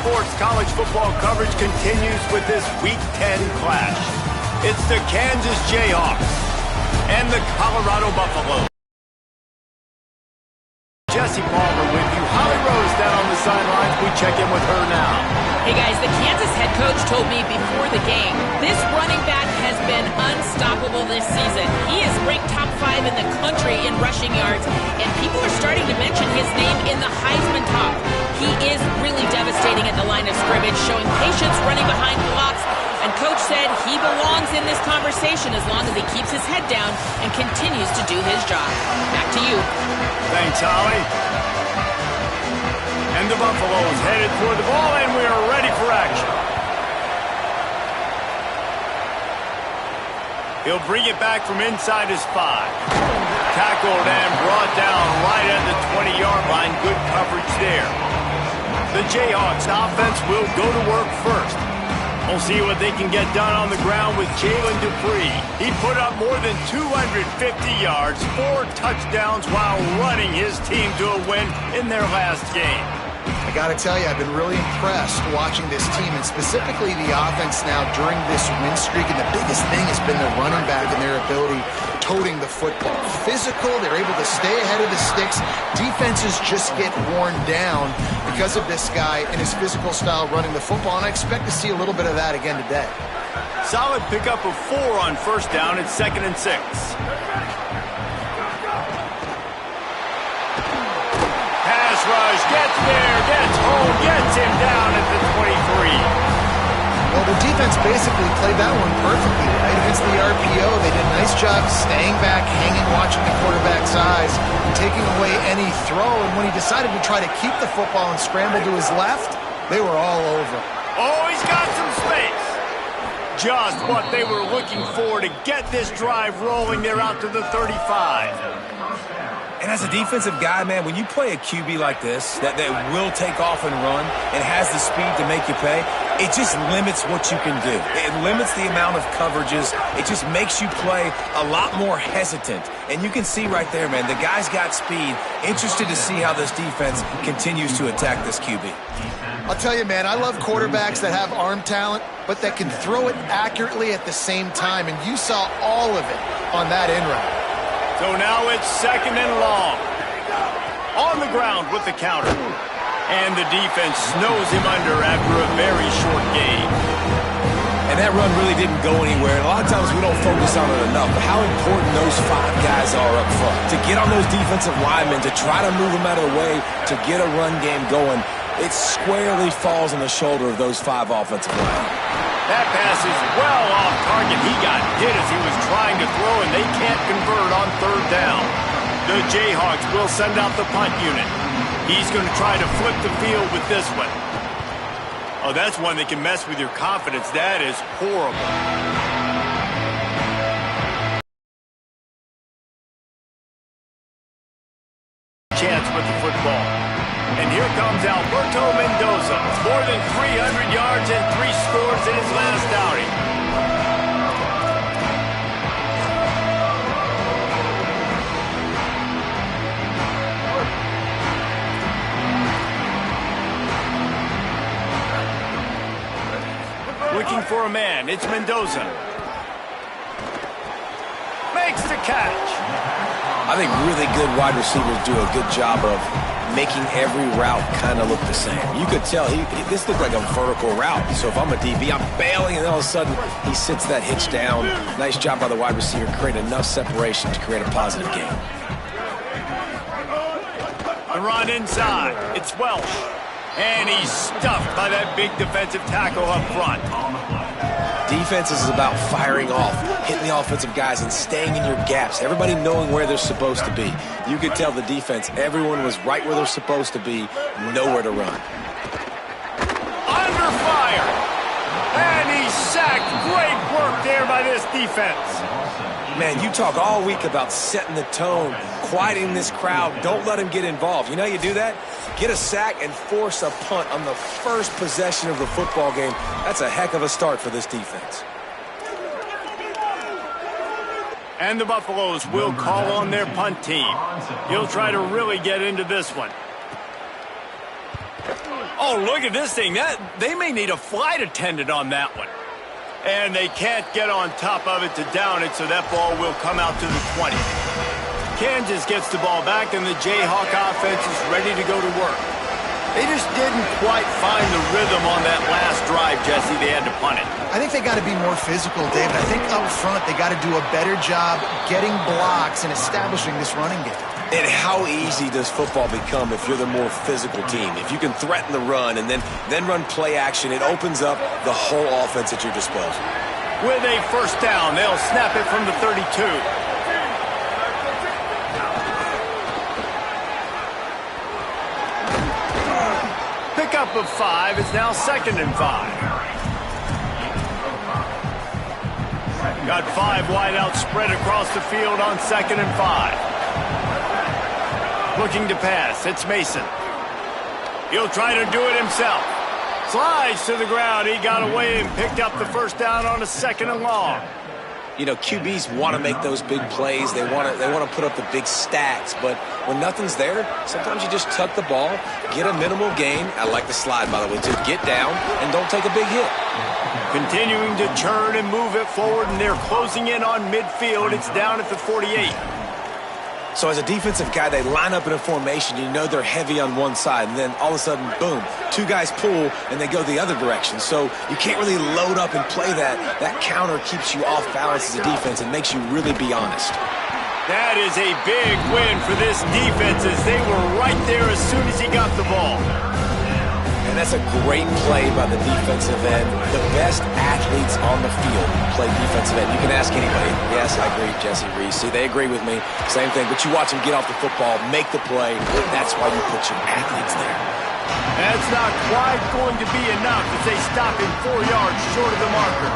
Sports college football coverage continues with this Week 10 clash. It's the Kansas Jayhawks and the Colorado Buffaloes. Jesse Palmer with you. Holly Rose down on the sidelines. We check in with her now. Hey guys, the Kansas head coach told me before the game, this running back has been unstoppable this season. He is ranked top 5 in the country in rushing yards, and people are starting to mention his name in the Heisman talk. He is really devastating at the line of scrimmage, showing patience running behind blocks, and coach said he belongs in this conversation as long as he keeps his head down and continues to do his job. Back to you. Thanks, Holly. And the Buffaloes headed toward the ball, and we are ready for action. He'll bring it back from inside his 5. Tackled and brought down right at the 20-yard line. Good coverage there. The Jayhawks offense will go to work first. We'll see what they can get done on the ground with Jalen Dupree. He put up more than 250 yards, 4 touchdowns while running his team to a win in their last game. I got to tell you, I've been really impressed watching this team, and specifically the offense now during this win streak. And the biggest thing has been the running back and their ability toting the football. Physical, they're able to stay ahead of the sticks. Defenses just get worn down because of this guy and his physical style running the football, and I expect to see a little bit of that again today. Solid pickup of 4 on first down. It's 2nd and 6. Rush, gets there, gets home, gets him down at the 23. Well, the defense basically played that one perfectly, right? Against the RPO, they did a nice job staying back, hanging, watching the quarterback's eyes, and taking away any throw. And when he decided to try to keep the football and scramble to his left, they were all over. Oh, he's got some space. Just what they were looking for to get this drive rolling. They're out to the 35. And as a defensive guy, man, when you play a QB like this, that will take off and run and has the speed to make you pay, it just limits what you can do. It limits the amount of coverages. It just makes you play a lot more hesitant. And you can see right there, man, the guy's got speed. Interested to see how this defense continues to attack this QB. I'll tell you, man, I love quarterbacks that have arm talent, but that can throw it accurately at the same time. And you saw all of it on that in route. So now it's 2nd and long. On the ground with the counter. And the defense snows him under after a very short game. And that run really didn't go anywhere. And a lot of times we don't focus on it enough. But how important those 5 guys are up front. To get on those defensive linemen, to try to move them out of the way, to get a run game going, it squarely falls on the shoulder of those 5 offensive linemen. That pass is well off target. He got hit as he was trying to throw, and they can't convert on 3rd down. The Jayhawks will send out the punt unit. He's going to try to flip the field with this one. Oh, that's one that can mess with your confidence. That is horrible. Chance with the football. And here comes Alberto Mendoza. More than 300 yards and 3 scores in his last outing. Looking for a man. It's Mendoza. Makes the catch. I think really good wide receivers do a good job of making every route kind of look the same. You could tell this looked like a vertical route. So if I'm a DB, I'm bailing, and all of a sudden he sits that hitch down. Nice job by the wide receiver, create enough separation to create a positive game. The run inside. It's Welsh. And he's stuffed by that big defensive tackle up front. Defense is about firing off, hitting the offensive guys, and staying in your gaps. Everybody knowing where they're supposed to be. You could tell the defense, everyone was right where they're supposed to be, nowhere to run. Under fire. And he's sacked. Great work there by this defense. Man, you talk all week about setting the tone, quieting this crowd. Don't let them get involved. You know how you do that? Get a sack and force a punt on the first possession of the football game. That's a heck of a start for this defense. And the Buffaloes will call on their punt team. He'll try to really get into this one. Oh, look at this thing. They may need a flight attendant on that one. And they can't get on top of it to down it, so that ball will come out to the 20. Kansas gets the ball back, and the Jayhawk offense is ready to go to work. They just didn't quite find the rhythm on that last drive, Jesse. They had to punt it. I think they got to be more physical, David. I think up front they got to do a better job getting blocks and establishing this running game. And how easy does football become if you're the more physical team? If you can threaten the run and then run play action, it opens up the whole offense at your disposal. With a first down, they'll snap it from the 32. Pickup of 5. It's now 2nd and 5. Got 5 wide out spread across the field on 2nd and 5. Looking to pass. It's Mason. He'll try to do it himself. Slides to the ground. He got away and picked up the first down on a 2nd and long. You know, QBs want to make those big plays. They want to put up the big stats. But when nothing's there, sometimes you just tuck the ball, get a minimal gain. I like the slide, by the way, to get down and don't take a big hit. Continuing to churn and move it forward, and they're closing in on midfield. It's down at the 48. So as a defensive guy, they line up in a formation. You know they're heavy on one side, and then all of a sudden, boom, 2 guys pull, and they go the other direction. So you can't really load up and play that. That counter keeps you off balance as a defense and makes you really be honest. That is a big win for this defense as they were right there as soon as he got the ball. And that's a great play by the defensive end. The best athletes on the field play defensive end. You can ask anybody. Yes, I agree, Jesse Reese. See, they agree with me. Same thing. But you watch them get off the football, make the play. That's why you put your athletes there. That's not quite going to be enough as they stop him 4 yards short of the marker.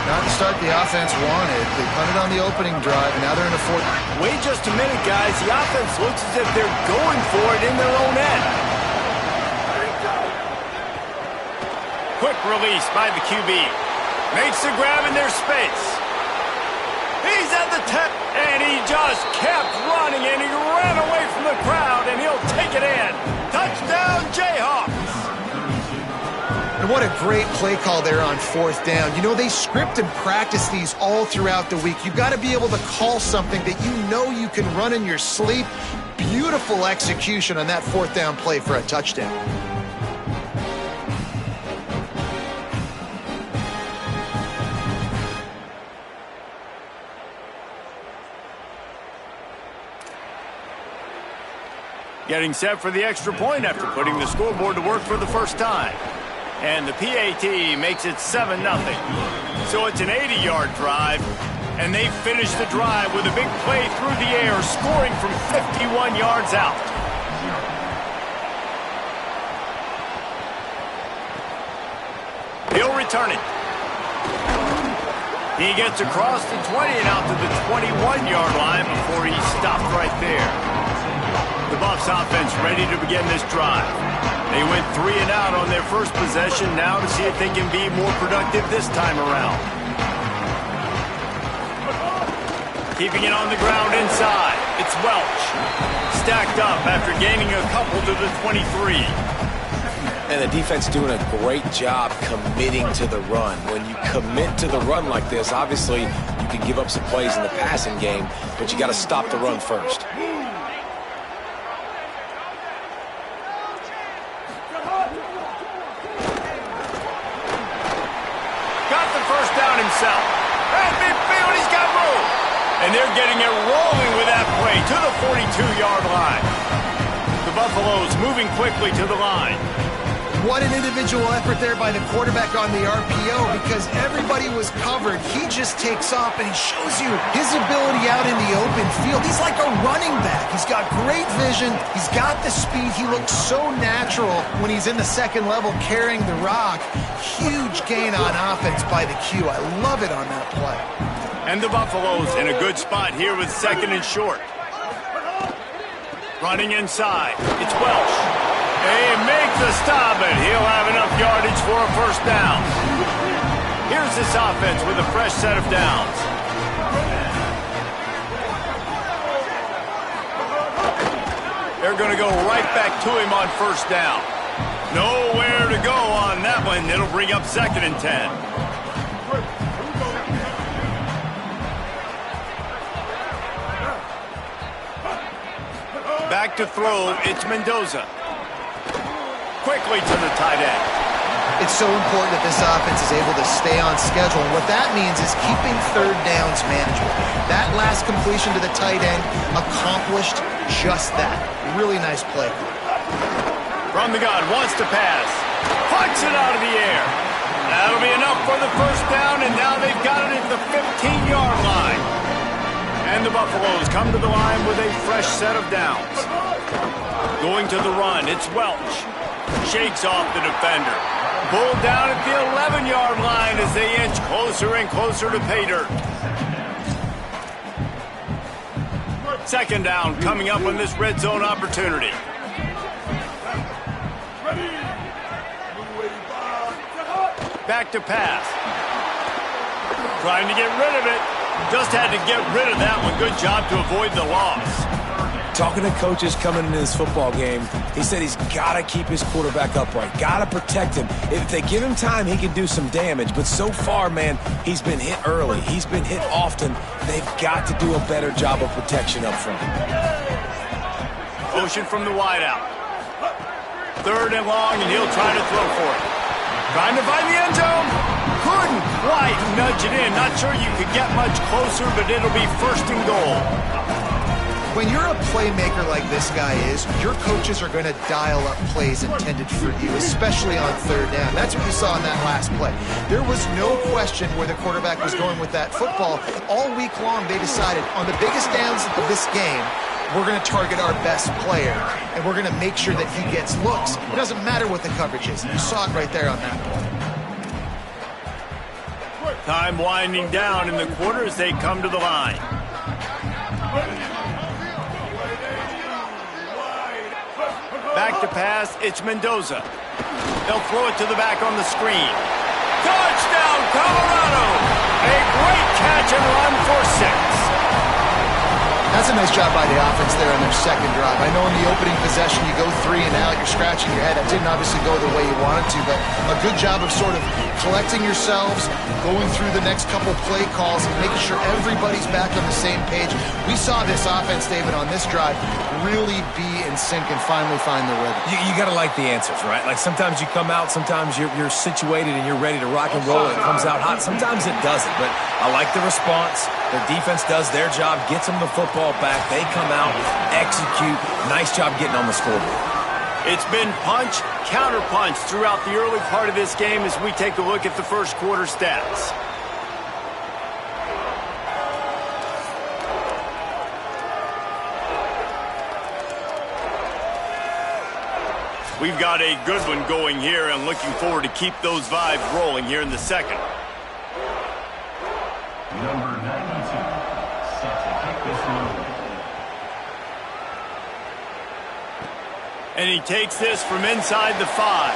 Not the start the offense wanted. They punted on the opening drive, and now they're in a 4th. Wait just a minute, guys. The offense looks as if they're going for it in their own end. Quick release by the QB. Makes the grab in their space. He's at the 10, and he just kept running, and he ran away from the crowd, and he'll take it in. Touchdown, Jayhawks. And what a great play call there on 4th down. You know, they script and practice these all throughout the week. You've got to be able to call something that you know you can run in your sleep. Beautiful execution on that 4th down play for a touchdown. Getting set for the extra point after putting the scoreboard to work for the first time. And the PAT makes it 7-0. So it's an 80-yard drive, and they finish the drive with a big play through the air, scoring from 51 yards out. He'll return it. He gets across the 20 and out to the 21-yard line before he stopped right there. The Buffs offense ready to begin this drive. They went 3 and out on their first possession, now to see if they can be more productive this time around. Keeping it on the ground inside. It's Welch. Stacked up after gaining a couple to the 23. And the defense doing a great job committing to the run. When you commit to the run like this, obviously you can give up some plays in the passing game, but you got to stop the run first. Himself. At midfield, he's got room. And they're getting it rolling with that play to the 42-yard line. The Buffaloes moving quickly to the line. What an individual effort there by the quarterback on the RPO, because everybody was covered. He just takes off, and he shows you his ability out in the open field. He's like a running back. He's got great vision. He's got the speed. He looks so natural when he's in the second level carrying the rock. Huge gain on offense by the Q. I love it on that play. And the Buffaloes in a good spot here with 2nd and short. Running inside. It's Welch. They make the stop, and he'll have enough yardage for a first down. Here's this offense with a fresh set of downs. They're going to go right back to him on first down. Nowhere to go on that one. It'll bring up 2nd and 10. Back to throw, it's Mendoza. Quickly to the tight end. It's so important that this offense is able to stay on schedule. And what that means is keeping 3rd downs manageable. That last completion to the tight end accomplished just that. Really nice play. From the gun, wants to pass. Pucks it out of the air. That'll be enough for the 1st down, and now they've got it at the 15-yard line. And the Buffaloes come to the line with a fresh set of downs. Going to the run, it's Welch. Shakes off the defender. Pulled down at the 11-yard line as they inch closer and closer to pay dirt. 2nd down coming up on this red zone opportunity. Back to pass. Trying to get rid of it. Just had to get rid of that one. Good job to avoid the loss. Talking to coaches coming into this football game, he said he's got to keep his quarterback upright, got to protect him. If they give him time, he can do some damage. But so far, man, he's been hit early. He's been hit often. They've got to do a better job of protection up front. Motion from the wideout. 3rd and long, and he'll try to throw for it. Trying to find the end zone. Couldn't quite nudge it in. Not sure you could get much closer, but it'll be 1st and goal. When you're a playmaker like this guy is, your coaches are going to dial up plays intended for you, especially on 3rd down. That's what you saw in that last play. There was no question where the quarterback was going with that football. All week long, they decided on the biggest downs of this game, we're going to target our best player, and we're going to make sure that he gets looks. It doesn't matter what the coverage is. You saw it right there on that play. Time winding down in the quarter as they come to the line. Back to pass, it's Mendoza. They'll throw it to the back on the screen. Touchdown, Colorado! A great catch and run for 6. That's a nice job by the offense there on their 2nd drive. I know in the opening possession you go 3 and out, you're scratching your head. That didn't obviously go the way you wanted to, but a good job of sort of collecting yourselves, going through the next couple play calls, and making sure everybody's back on the same page. We saw this offense, David, on this drive really be in sync and finally find the rhythm. You got to like the answers, right? Like sometimes you come out, sometimes you're situated and you're ready to rock and roll. It comes out hot. Sometimes it doesn't, but I like the response. The defense does their job, gets them the football back. They come out, execute. Nice job getting on the scoreboard. It's been punch, counter punch throughout the early part of this game as we take a look at the 1st quarter stats. We've got a good one going here and looking forward to keep those vibes rolling here in the 2nd. Number 92, set to kick this one. And he takes this from inside the 5.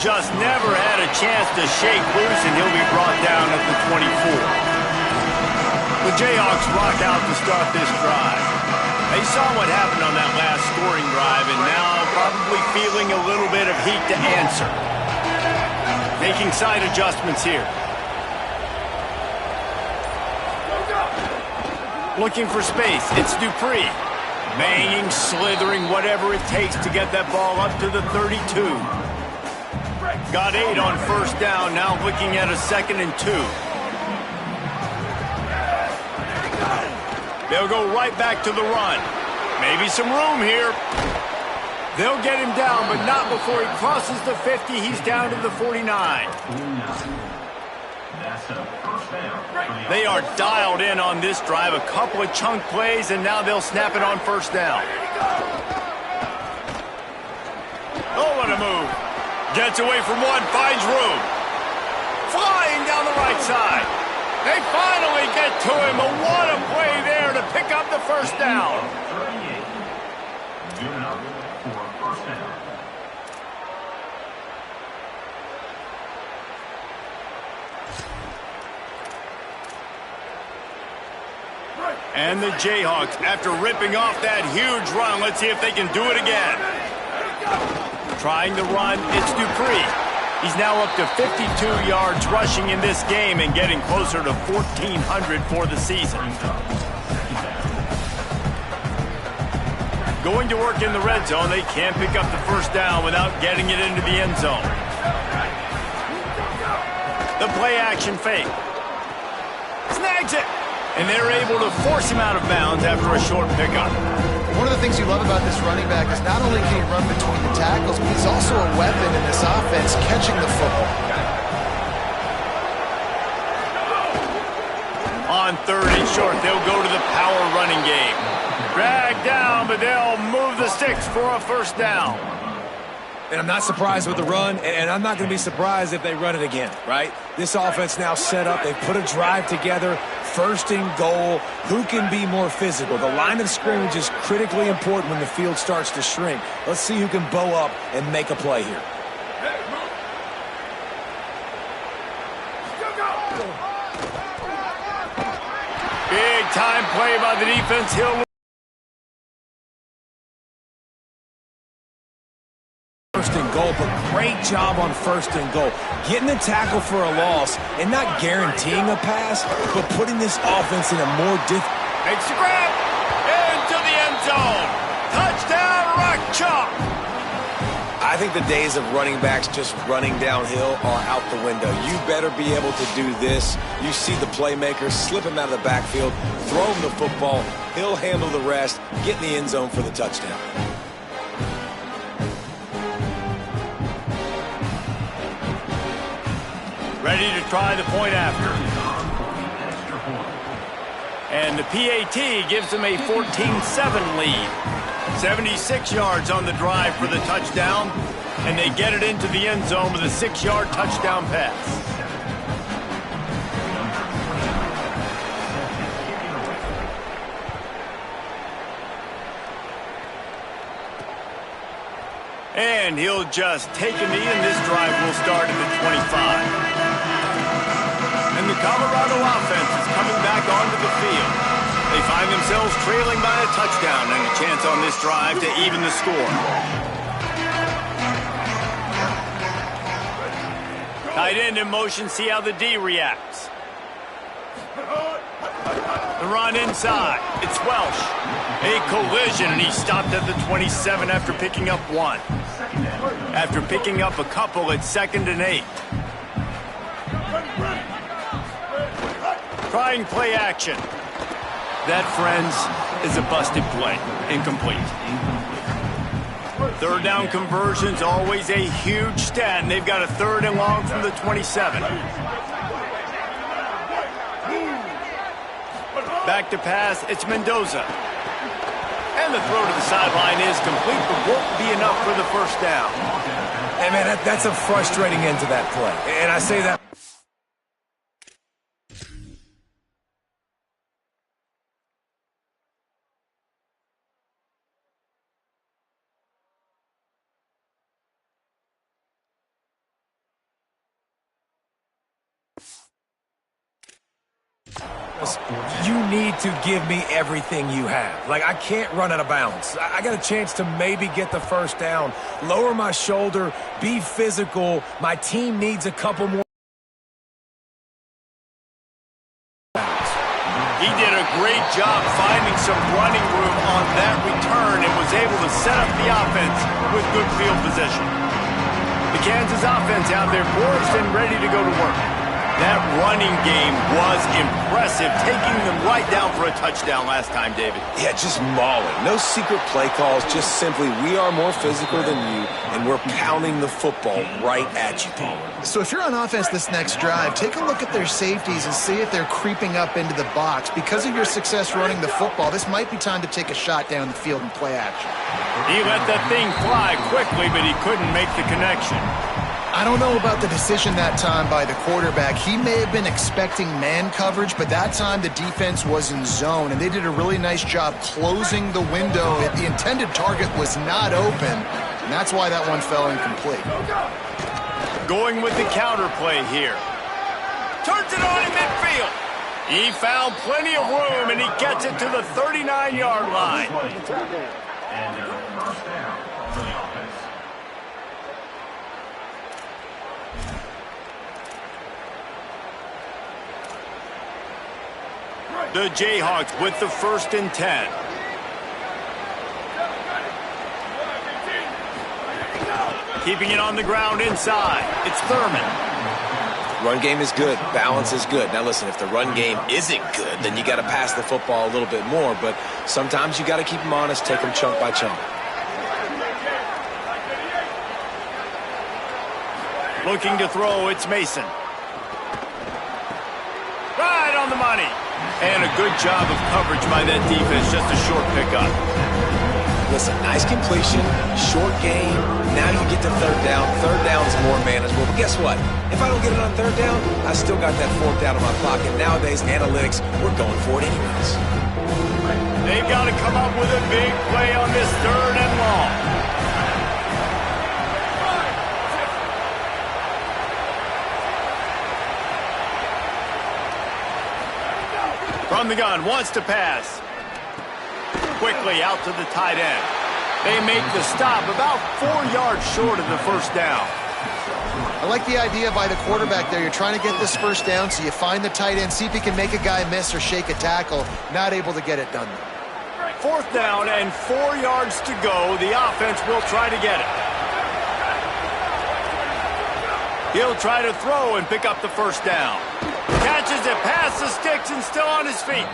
Just never had a chance to shake loose, and he'll be brought down at the 24. The Jayhawks rock out to start this drive. They saw what happened on that last scoring drive, and now probably feeling a little bit of heat to answer. Making side adjustments here. Looking for space, it's Dupree. Banging, slithering, whatever it takes to get that ball up to the 32. Got 8 on 1st down, now looking at a 2nd and 2. They'll go right back to the run. Maybe some room here. They'll get him down, but not before he crosses the 50. He's down to the 49. They are dialed in on this drive. A couple of chunk plays, and now they'll snap it on 1st down. Oh, what a move. Gets away from one, finds room. Flying down the right side. They finally get to him. But what a play there to pick up the 1st down. Good enough for 1st down. And the Jayhawks, after ripping off that huge run, let's see if they can do it again. Trying the run, it's Dupree. He's now up to 52 yards rushing in this game and getting closer to 1,400 for the season. Going to work in the red zone, they can't pick up the first down without getting it into the end zone. The play action fake. Snags it! And they're able to force him out of bounds after a short pickup. One of the things you love about this running back is not only can he run between the tackles, but he's also a weapon in this offense catching the football. On 3rd and short, they'll go to the power running game. Drag down, but they'll move the sticks for a first down. And I'm not surprised with the run, and I'm not going to be surprised if they run it again, right? This offense now set up. They've put a drive together. 1st and goal. Who can be more physical? The line of scrimmage is critically important when the field starts to shrink. Let's see who can bow up and make a play here. Big time play by the defense. He'll 1st and goal, but great job on 1st and goal. Getting the tackle for a loss and not guaranteeing a pass, but putting this offense in a more difficult. makes the grab into the end zone. Touchdown, Rock Chalk. I think the days of running backs just running downhill are out the window. You better be able to do this. You see the playmaker, slip him out of the backfield, throw him the football. He'll handle the rest, get in the end zone for the touchdown. Ready to try the point after. And the PAT gives them a 14-7 lead. 76 yards on the drive for the touchdown, and they get it into the end zone with a 6-yard touchdown pass. And he'll just take a knee, and this drive will start at the 25. And the Colorado offense is coming back onto the field. They find themselves trailing by a touchdown and a chance on this drive to even the score. Tight end in motion, see how the D reacts. The run inside. It's Welsh. A collision, and he stopped at the 27 after picking up 1. After picking up a couple, it's 2nd and 8. Trying play action. That, friends, is a busted play. Incomplete. 3rd down conversion's always a huge stat, and they've got a 3rd and long from the 27. Back to pass, it's Mendoza. And the throw to the sideline is complete, but won't be enough for the first down. Hey, man, that's a frustrating end to that play. And I say that. You need to give me everything you have. Like, I can't run out of bounds. I got a chance to maybe get the first down, lower my shoulder, be physical. My team needs a couple more. He did a great job finding some running room on that return and was able to set up the offense with good field position. The Kansas offense out there poised and ready to go to work. That running game was impressive, taking them right down for a touchdown last time, David. Yeah, just mauling. No secret play calls, just simply we are more physical than you, and we're pounding the football right at you, Paul. So if you're on offense this next drive, take a look at their safeties and see if they're creeping up into the box. Because of your success running the football, this might be time to take a shot down the field and play action. He let that thing fly quickly, but he couldn't make the connection. I don't know about the decision that time by the quarterback. He may have been expecting man coverage, but that time the defense was in zone, and they did a really nice job closing the window. The intended target was not open, and that's why that one fell incomplete. Going with the counter play here. Turns it on in midfield. He found plenty of room, and he gets it to the 39-yard line. The Jayhawks with the 1st and 10. Keeping it on the ground inside. It's Thurman. Run game is good. Balance is good. Now listen, if the run game isn't good, then you got to pass the football a little bit more. But sometimes you got to keep them honest, take them chunk by chunk. Looking to throw, it's Mason. Right on the money. And a good job of coverage by that defense. Just a short pickup. Listen, nice completion, short game. Now you get to 3rd down. 3rd down's more manageable. But guess what? If I don't get it on 3rd down, I still got that 4th down in my pocket. Nowadays, analytics, we're going for it anyways. They've got to come up with a big play on this 3rd and long. From the gun, wants to pass. Quickly out to the tight end. They make the stop about 4 yards short of the 1st down. I like the idea by the quarterback there. You're trying to get this 1st down, so you find the tight end, see if he can make a guy miss or shake a tackle. Not able to get it done. 4th down and 4 yards to go. The offense will try to get it. He'll try to throw and pick up the 1st down. Catches it past the sticks and still on his feet.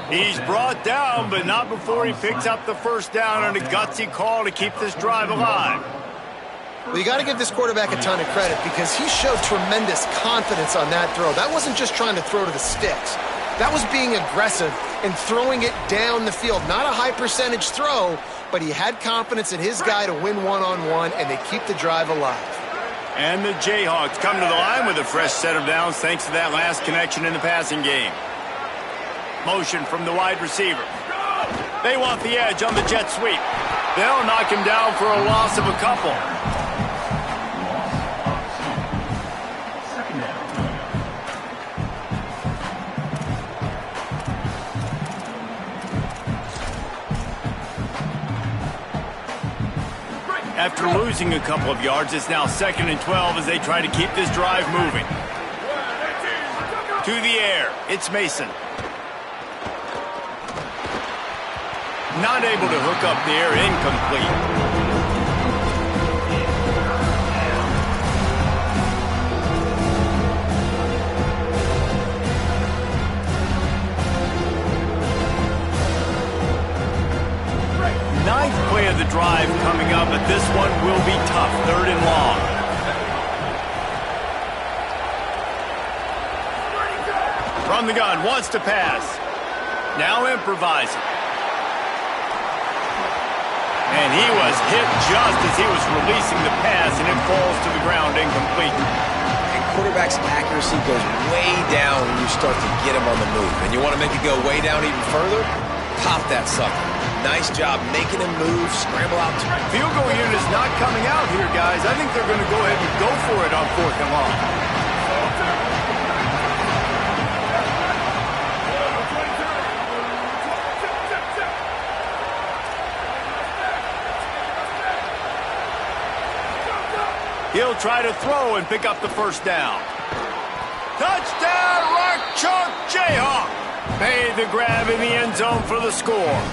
He's brought down, but not before he picks up the 1st down on a gutsy call to keep this drive alive. Well, you got to give this quarterback a ton of credit because he showed tremendous confidence on that throw. That wasn't just trying to throw to the sticks. That was being aggressive and throwing it down the field. Not a high percentage throw, but he had confidence in his guy to win one-on-one, and they keep the drive alive. And the Jayhawks come to the line with a fresh set of downs thanks to that last connection in the passing game. Motion from the wide receiver. They want the edge on the jet sweep. They'll knock him down for a loss of a couple. After losing a couple of yards, it's now 2nd and 12 as they try to keep this drive moving. To the air, it's Mason. Not able to hook up there, incomplete. Ninth play of the drive coming up, but this one will be tough. 3rd and long. From the gun, wants to pass. Now improvising. And he was hit just as he was releasing the pass, and it falls to the ground incomplete. And quarterback's accuracy goes way down when you start to get him on the move. And you want to make it go way down even further? Pop that sucker. Nice job making him move, scramble out. Field goal unit is not coming out here, guys. I think they're going to go ahead and go for it on 4th and long. He'll try to throw and pick up the 1st down. Touchdown, Rock Chalk Jayhawk. Made the grab in the end zone for the score.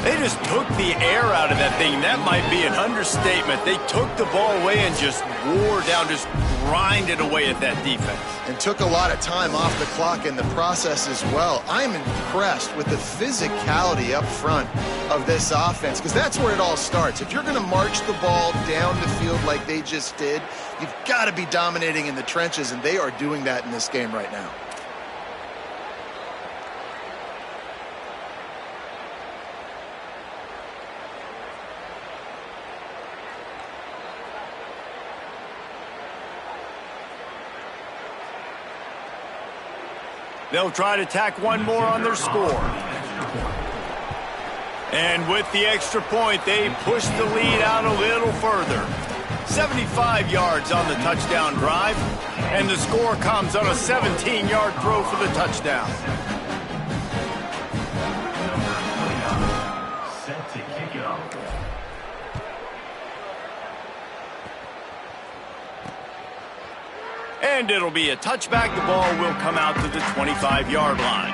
They just took the air out of that thing. That might be an understatement. They took the ball away and just wore down, just grinded away at that defense. And took a lot of time off the clock in the process as well. I'm impressed with the physicality up front of this offense because that's where it all starts. If you're going to march the ball down the field like they just did, you've got to be dominating in the trenches, and they are doing that in this game right now. They'll try to tack one more on their score. And with the extra point, they push the lead out a little further. 75 yards on the touchdown drive, and the score comes on a 17-yard throw for the touchdown. Set to kick it off. And it'll be a touchback. The ball will come out to the 25-yard line.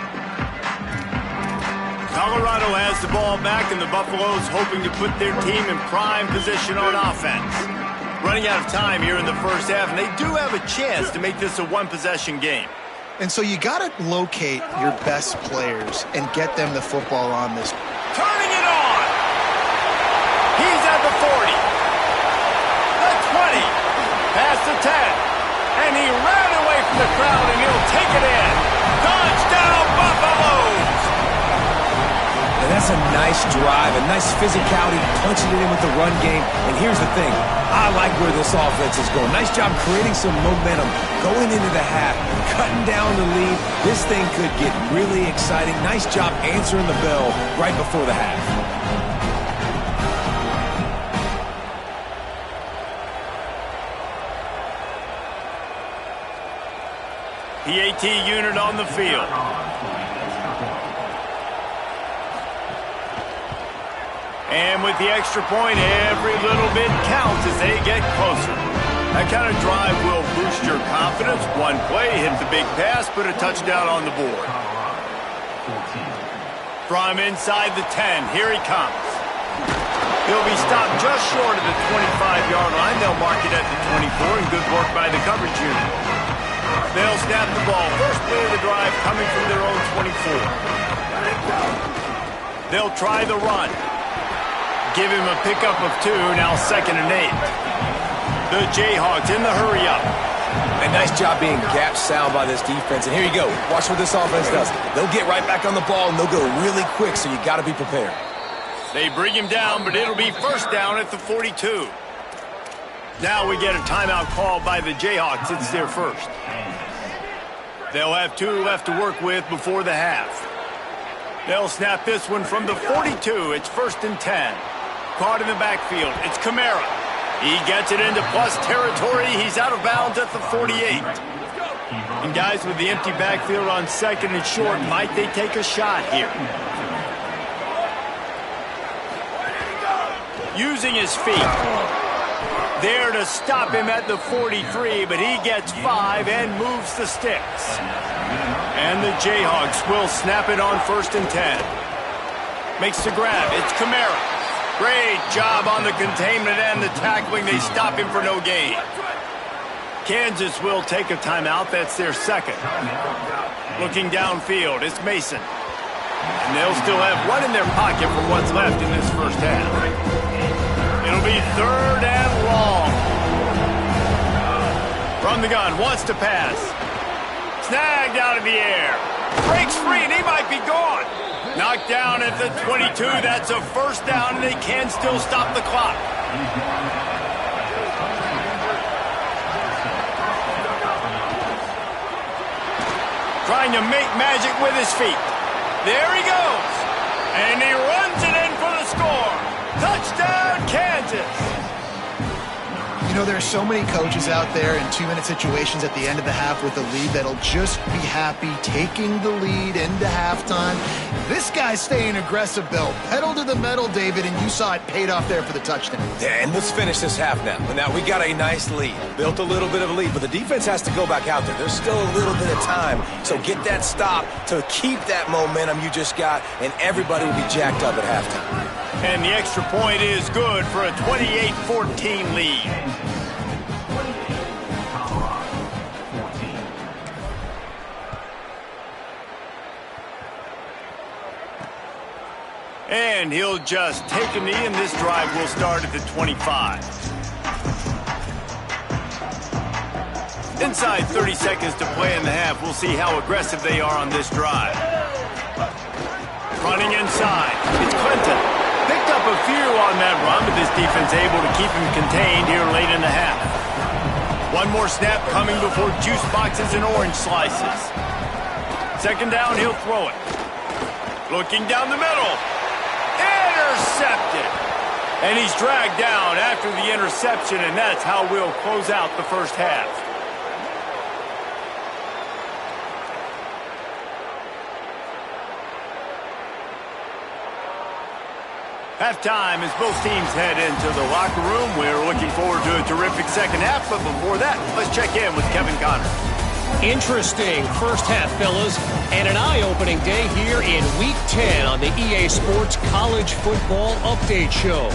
Colorado has the ball back, and the Buffaloes hoping to put their team in prime position on offense. Running out of time here in the first half, and they do have a chance to make this a one-possession game. And so you got to locate your best players and get them the football on this. Turning it on. He's at the 40. The 20. Past the 10. And he ran away from the crowd, and he'll take it in. Touchdown, Buffaloes! And that's a nice drive, a nice physicality, punching it in with the run game. And here's the thing. I like where this offense is going. Nice job creating some momentum, going into the half, cutting down the lead. This thing could get really exciting. Nice job answering the bell right before the half. PAT unit on the field. And with the extra point, every little bit counts as they get closer. That kind of drive will boost your confidence. One play, hit the big pass, put a touchdown on the board. From inside the 10, here he comes. He'll be stopped just short of the 25-yard line. They'll mark it at the 24, and good work by the coverage unit. They'll snap the ball. First play of the drive coming from their own 24. They'll try the run. Give him a pickup of 2, now 2nd and 8. The Jayhawks in the hurry-up. A nice job being gap sound by this defense. And here you go. Watch what this offense does. They'll get right back on the ball, and they'll go really quick, so you got to be prepared. They bring him down, but it'll be first down at the 42. Now we get a timeout call by the Jayhawks. It's their first. They'll have 2 left to work with before the half. They'll snap this one from the 42. It's 1st and 10. Caught in the backfield. It's Kamara. He gets it into plus territory. He's out of bounds at the 48. And guys, with the empty backfield on 2nd and short, might they take a shot here? Using his feet. There to stop him at the 43, but he gets 5 and moves the sticks. And the Jayhawks will snap it on 1st and 10. Makes the grab. It's Kamara. Great job on the containment and the tackling. They stop him for no gain. Kansas will take a timeout. That's their 2nd. Looking downfield, it's Mason. And they'll still have 1 in their pocket for what's left in this first half. It'll be 3rd and long. From the gun, wants to pass. Snagged out of the air. Breaks free, and he might be gone. Knocked down at the 22. That's a first down, and they can still stop the clock. Trying to make magic with his feet. There he goes. And he runs it in for the score. Touchdown, Kansas. You know, there are so many coaches out there in 2-minute situations at the end of the half with a lead that'll just be happy taking the lead into halftime. This guy's staying aggressive, Bill. Pedal to the metal, David, and you saw it paid off there for the touchdown. Yeah, and let's finish this half now. Now, we got a nice lead. Built a little bit of a lead, but the defense has to go back out there. There's still a little bit of time. So get that stop to keep that momentum you just got, and everybody will be jacked up at halftime. And the extra point is good for a 28-14 lead. And he'll just take a knee, and this drive will start at the 25. Inside 30 seconds to play in the half. We'll see how aggressive they are on this drive. Running inside. It's Clinton. Picked up a few on that run, but this defense able to keep him contained here late in the half. One more snap coming before juice boxes and orange slices. 2nd down, he'll throw it. Looking down the middle. Intercepted. And he's dragged down after the interception, and that's how we'll close out the first half. Halftime as both teams head into the locker room. We're looking forward to a terrific second half, but before that, let's check in with Kevin Connors. Interesting first half, fellas, and an eye-opening day here in Week 10 on the EA Sports College Football Update Show.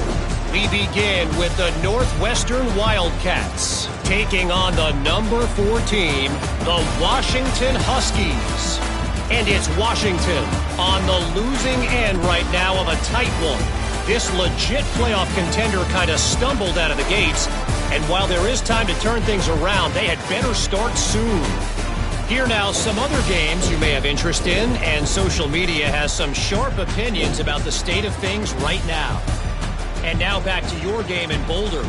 We begin with the Northwestern Wildcats, taking on the number 4 team, the Washington Huskies. And it's Washington on the losing end right now of a tight one. This legit playoff contender kind of stumbled out of the gates, and while there is time to turn things around, they had better start soon. Here now, some other games you may have interest in, and social media has some sharp opinions about the state of things right now. And now back to your game in Boulder.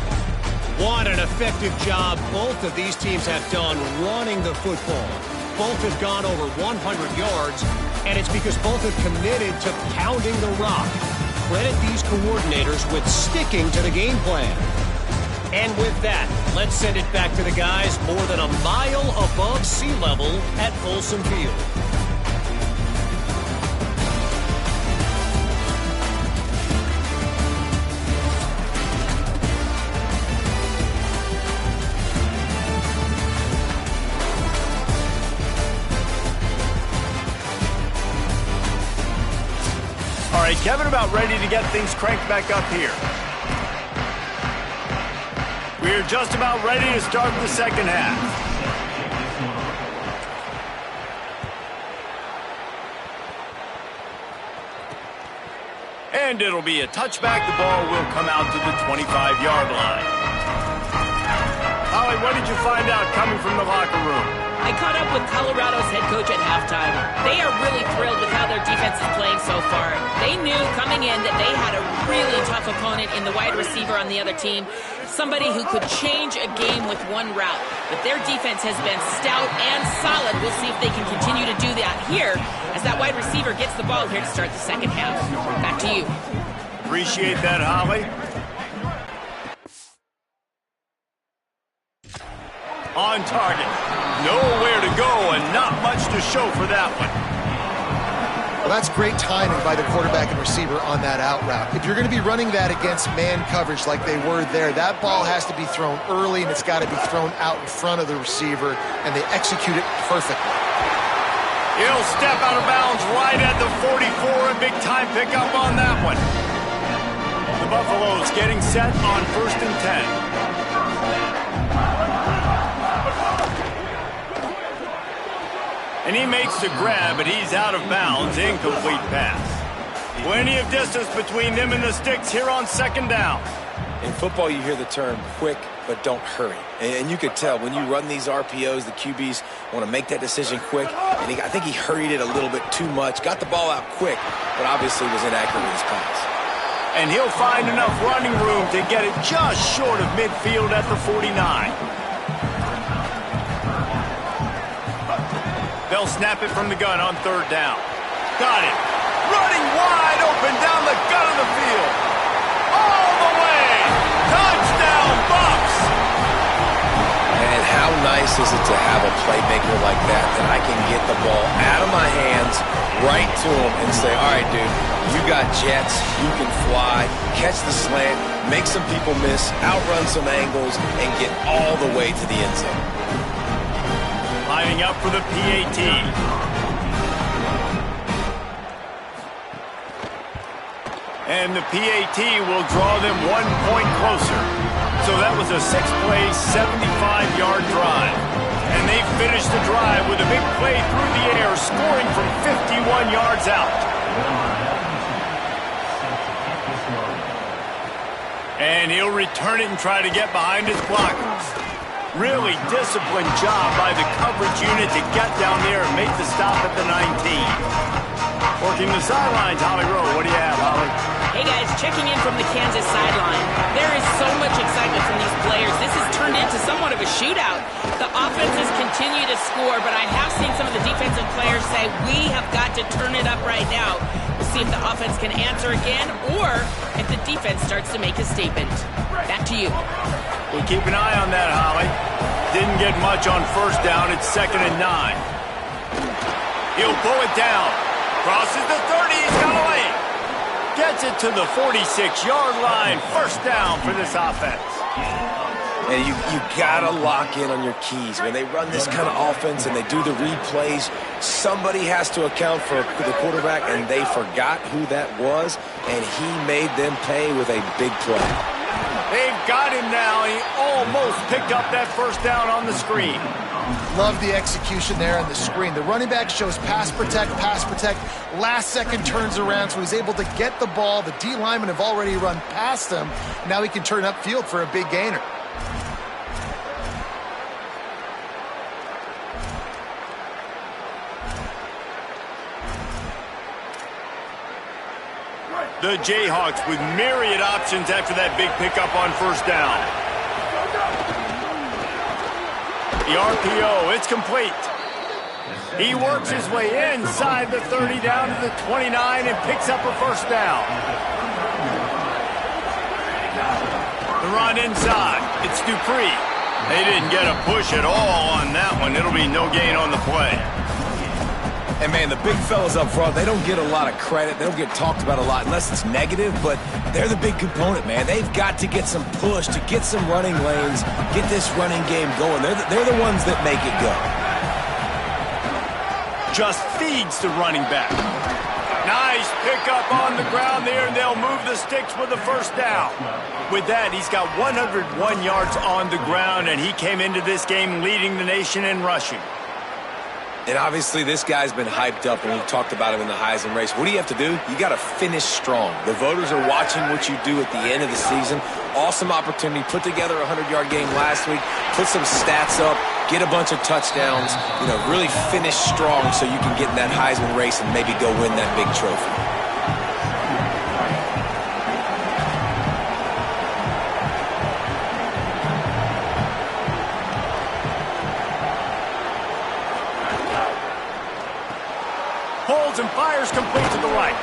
What an effective job both of these teams have done running the football. Both have gone over 100 yards, and it's because both have committed to pounding the rock. Credit these coordinators with sticking to the game plan. And with that, let's send it back to the guys more than a mile above sea level at Folsom Field. All right, Kevin, about ready to get things cranked back up here. We're just about ready to start the second half. And it'll be a touchback. The ball will come out to the 25-yard line. Holly, what did you find out coming from the locker room? I caught up with Colorado's head coach at halftime. They are really thrilled with how their defense is playing so far. They knew coming in that they had a really tough opponent in the wide receiver on the other team, somebody who could change a game with one route. But their defense has been stout and solid. We'll see if they can continue to do that here as that wide receiver gets the ball here to start the second half. Back to you. Appreciate that, Holly. On target. Nowhere to go and not much to show for that one. Well, that's great timing by the quarterback and receiver on that out route. If you're going to be running that against man coverage like they were there, that ball has to be thrown early and it's got to be thrown out in front of the receiver, and they execute it perfectly. He'll step out of bounds right at the 44, and big time pickup on that one. The Buffaloes getting set on 1st and 10. And he makes the grab, but he's out of bounds. Incomplete pass. Plenty of distance between them and the sticks here on 2nd down. In football, you hear the term quick, but don't hurry. And you could tell when you run these RPOs, the QBs want to make that decision quick. And I think he hurried it a little bit too much. Got the ball out quick, but obviously was inaccurate with his pass. And he'll find enough running room to get it just short of midfield at the 49. They'll snap it from the gun on 3rd down. Got it. Running wide open down the gut of the field. All the way. Touchdown, Bucks. And how nice is it to have a playmaker like that I can get the ball out of my hands right to him and say, all right, dude, you got jets, you can fly, catch the slant, make some people miss, outrun some angles, and get all the way to the end zone. Lining up for the PAT. And the PAT will draw them 1 point closer. So that was a 6-play, 75-yard drive. And they finished the drive with a big play through the air, scoring from 51 yards out. And he'll return it and try to get behind his blockers. Really disciplined job by the coverage unit to get down there and make the stop at the 19. Working the sidelines, Holly Rowe. What do you have, Holly? Hey guys, checking in from the Kansas sideline. There is so much excitement from these players. This has turned into somewhat of a shootout. The offenses continue to score, but I have seen some of the defensive players say, we have got to turn it up right now. We'll see if the offense can answer again or if the defense starts to make a statement. Back to you. We'll keep an eye on that, Holly. Didn't get much on 1st down. It's 2nd and 9. He'll pull it down. Crosses the 30. He's got a lane. Gets it to the 46-yard line. First down for this offense. And you gotta lock in on your keys. When they run this kind of offense and they do the replays, somebody has to account for the quarterback, and they forgot who that was, and he made them pay with a big play. They've got him now. He almost picked up that first down on the screen. Love the execution there on the screen. The running back shows pass protect. Last second turns around, so he's able to get the ball. The D linemen have already run past him. Now he can turn upfield for a big gainer. The Jayhawks with myriad options after that big pickup on first down. The RPO, it's complete. He works his way inside the 30 down to the 29 and picks up a first down. The run inside, it's Dupree. They didn't get a push at all on that one. It'll be no gain on the play. And, man, the big fellas up front, they don't get a lot of credit. They don't get talked about a lot unless it's negative, but they're the big component, man. They've got to get some push, to get some running lanes, get this running game going. They're the ones that make it go. Just feeds the running back. Nice pickup on the ground there, and they'll move the sticks with the first down. With that, he's got 101 yards on the ground, and he came into this game leading the nation in rushing. And obviously this guy's been hyped up, and we talked about him in the Heisman race. What do you have to do? You got to finish strong. The voters are watching what you do at the end of the season. Awesome opportunity. Put together a 100-yard game last week. Put some stats up. Get a bunch of touchdowns. You know, really finish strong so you can get in that Heisman race and maybe go win that big trophy. And fires complete to the right.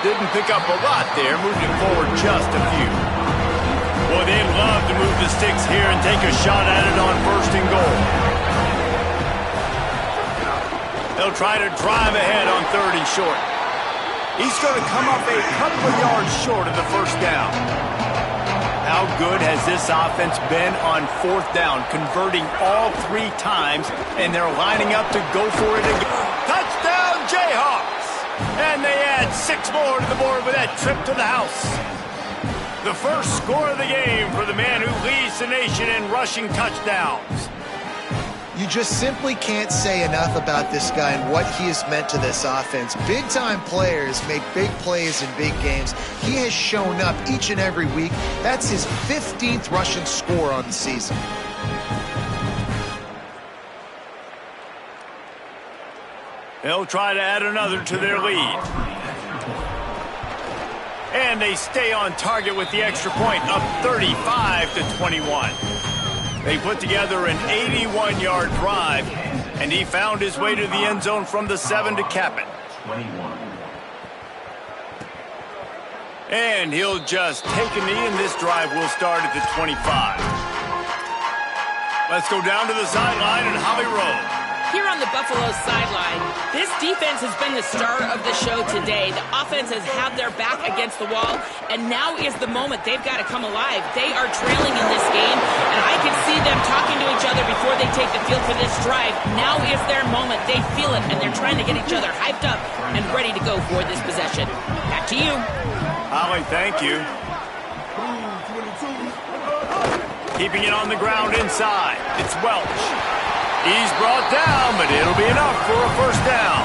Didn't pick up a lot there, moved it forward just a few. Boy, they'd love to move the sticks here and take a shot at it on first and goal. They'll try to drive ahead on third and short. He's going to come up a couple of yards short of the first down. How good has this offense been on fourth down, converting all 3 times, and they're lining up to go for it again. Touchdown, Jayhawks! And they add 6 more to the board with that trip to the house. The first score of the game for the man who leads the nation in rushing touchdowns. You just simply can't say enough about this guy and what he has meant to this offense. Big-time players make big plays in big games. He has shown up each and every week. That's his 15th rushing score on the season. They'll try to add another to their lead. And they stay on target with the extra point, up 35-21. They put together an 81-yard drive, and he found his way to the end zone from the 7 to cap it. 21. And he'll just take a knee, and this drive will start at the 25. Let's go down to the sideline and Holly Rowe. Here on the Buffalo sideline, this defense has been the star of the show today. The offense has had their back against the wall, and now is the moment they've got to come alive. They are trailing in this game, and I can see them talking to each other before they take the field for this drive. Now is their moment. They feel it, and they're trying to get each other hyped up and ready to go for this possession. Back to you. Holly, thank you. Keeping it on the ground inside. It's Welch. He's brought down, but it'll be enough for a first down.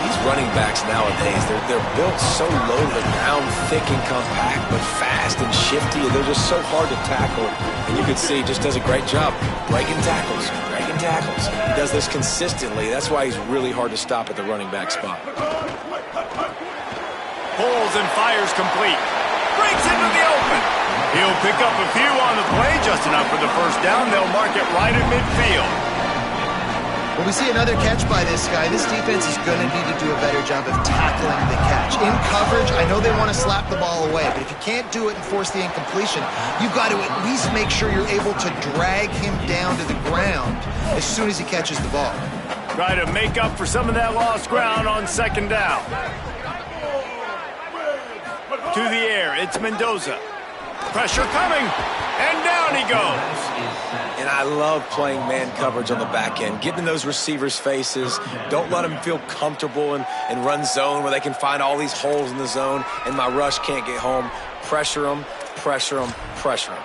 These running backs nowadays, they're built so low to the ground, thick and compact, but fast and shifty, and they're just so hard to tackle. And you can see he just does a great job breaking tackles. He does this consistently. That's why he's really hard to stop at the running back spot. Pulls and fires complete. Breaks into the open. He'll pick up a few on the play, just enough for the first down. They'll mark it right at midfield. When we see another catch by this guy, this defense is going to need to do a better job of tackling the catch. In coverage, I know they want to slap the ball away, but if you can't do it and force the incompletion, you've got to at least make sure you're able to drag him down to the ground as soon as he catches the ball. Try to make up for some of that lost ground on second down. To the air, it's Mendoza. Pressure coming, and down he goes. And I love playing man coverage on the back end, getting in those receivers' faces. Don't let them feel comfortable and run zone where they can find all these holes in the zone, and my rush can't get home. Pressure them, pressure them, pressure them.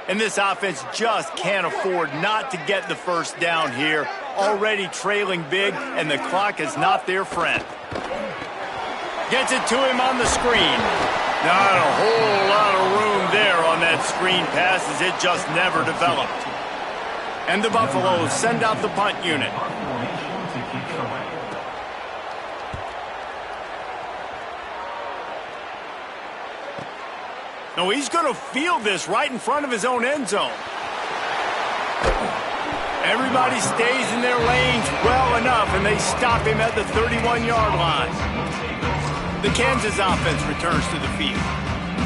And this offense just can't afford not to get the first down here. Already trailing big, and the clock is not their friend. Gets it to him on the screen. Not a whole lot of room there on that screen pass as it just never developed. And the Buffaloes send out the punt unit. No, he's going to field this right in front of his own end zone. Everybody stays in their lanes well enough, and they stop him at the 31-yard line. The Kansas offense returns to the field.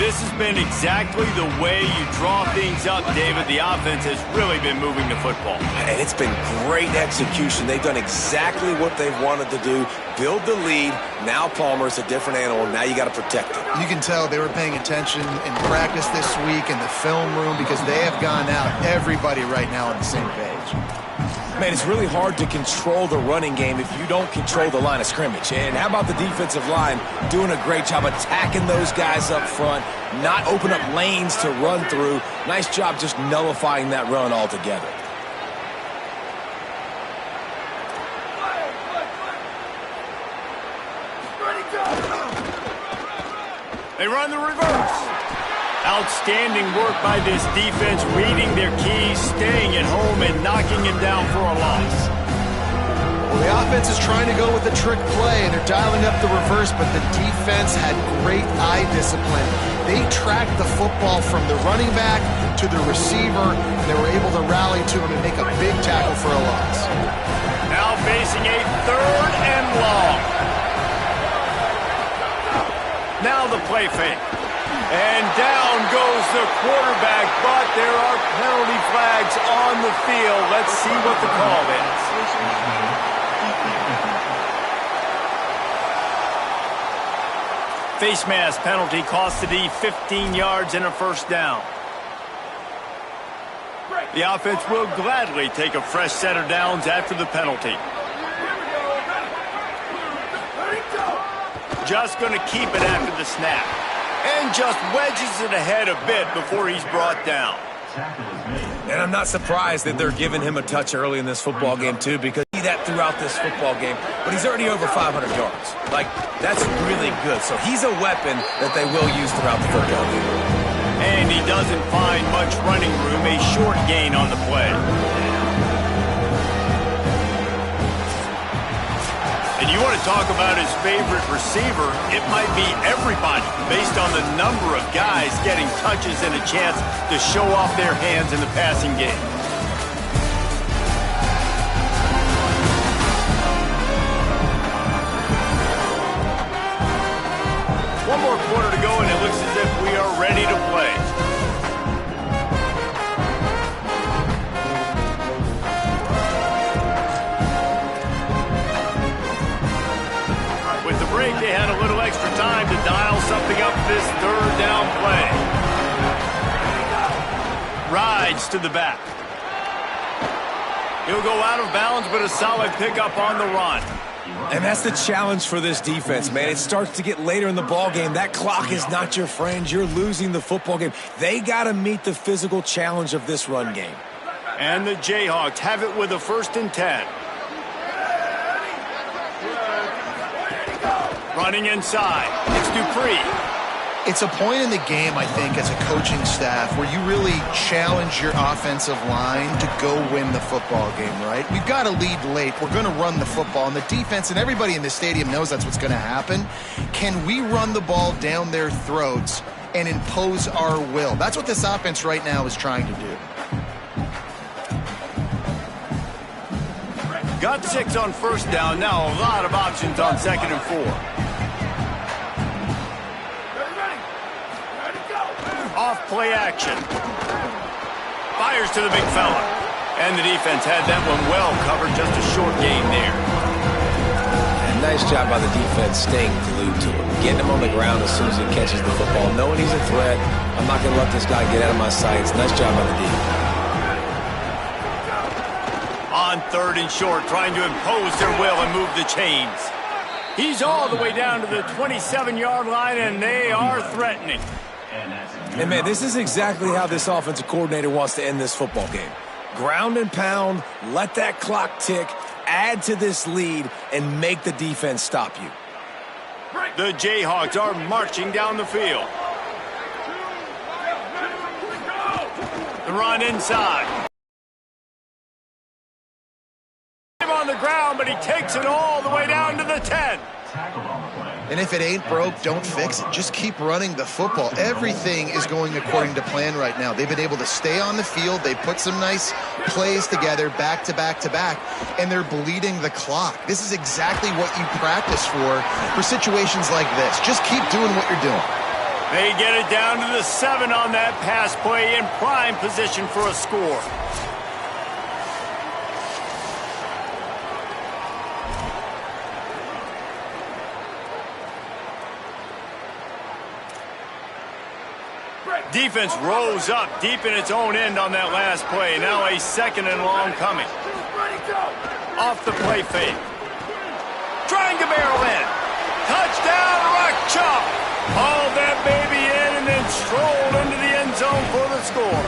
This has been exactly the way you draw things up, David. The offense has really been moving the football. And it's been great execution. They've done exactly what they've wanted to do. Build the lead. Now Palmer's a different animal. Now you got to protect it. You can tell they were paying attention in practice this week in the film room because they have gone out, everybody right now on the same page. Man, it's really hard to control the running game if you don't control the line of scrimmage. And how about the defensive line doing a great job attacking those guys up front, not open up lanes to run through. Nice job just nullifying that run altogether. They run the reverse. Outstanding work by this defense, reading their keys, staying at home, and knocking him down for a loss. Well, the offense is trying to go with a trick play, and they're dialing up the reverse, but the defense had great eye discipline. They tracked the football from the running back to the receiver, and they were able to rally to him and make a big tackle for a loss. Now facing a 3rd and long. Now the play fake. And down goes the quarterback, but there are penalty flags on the field. Let's see what the call is. Face mask penalty cost the D 15 yards and a first down. The offense will gladly take a fresh set of downs after the penalty. Just going to keep it after the snap. And just wedges it ahead a bit before he's brought down. And I'm not surprised that they're giving him a touch early in this football game, too, because he did that throughout this football game. But he's already over 500 yards. Like, that's really good. So he's a weapon that they will use throughout the football game. And he doesn't find much running room, a short gain on the play. And you want to talk about his favorite receiver, it might be everybody based on the number of guys getting touches and a chance to show off their hands in the passing game. One more quarter to go, and it looks as if we are ready to play. With the break, they had a little extra time to dial something up this 3rd down play. Rides to the back. He'll go out of bounds, but a solid pickup on the run. And that's the challenge for this defense, man. It starts to get later in the ball game. That clock is not your friend. You're losing the football game. They got to meet the physical challenge of this run game. And the Jayhawks have it with a 1st and 10. Running inside. It's Dupree. It's a point in the game, I think, as a coaching staff where you really challenge your offensive line to go win the football game, right? We've got to lead late. We're going to run the football, and the defense and everybody in the stadium knows that's what's going to happen. Can we run the ball down their throats and impose our will? That's what this offense right now is trying to do. Got 6 on 1st down. Now a lot of options on 2nd and 4. Off play action. Fires to the big fella. And the defense had that one well covered. Just a short gain there. And nice job by the defense staying glued to him, getting him on the ground as soon as he catches the football, knowing he's a threat. I'm not going to let this guy get out of my sights. Nice job by the defense. On 3rd and short, trying to impose their will and move the chains. He's all the way down to the 27-yard line, and they are threatening. And, man, this is exactly how this offensive coordinator wants to end this football game. Ground and pound, let that clock tick, add to this lead, and make the defense stop you. The Jayhawks are marching down the field. The run inside. On the ground, but he takes it all the way down to the 10. And if it ain't broke, don't fix it. Just keep running the football. Everything is going according to plan right now. They've been able to stay on the field. They put some nice plays together back to back to back, and they're bleeding the clock. This is exactly what you practice for situations like this. Just keep doing what you're doing. They get it down to the 7 on that pass play in prime position for a score. Defense rose up deep in its own end on that last play. Now a 2nd and long coming. Off the play fake. Trying to barrel in. Touchdown, Rock Chalk. Hauled that baby in and then strolled into the end zone for the score.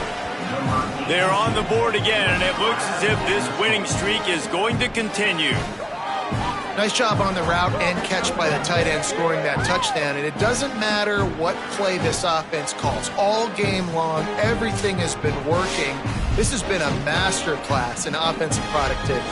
They're on the board again, and it looks as if this winning streak is going to continue. Nice job on the route and catch by the tight end scoring that touchdown. And it doesn't matter what play this offense calls. All game long, everything has been working. This has been a master class in offensive productivity.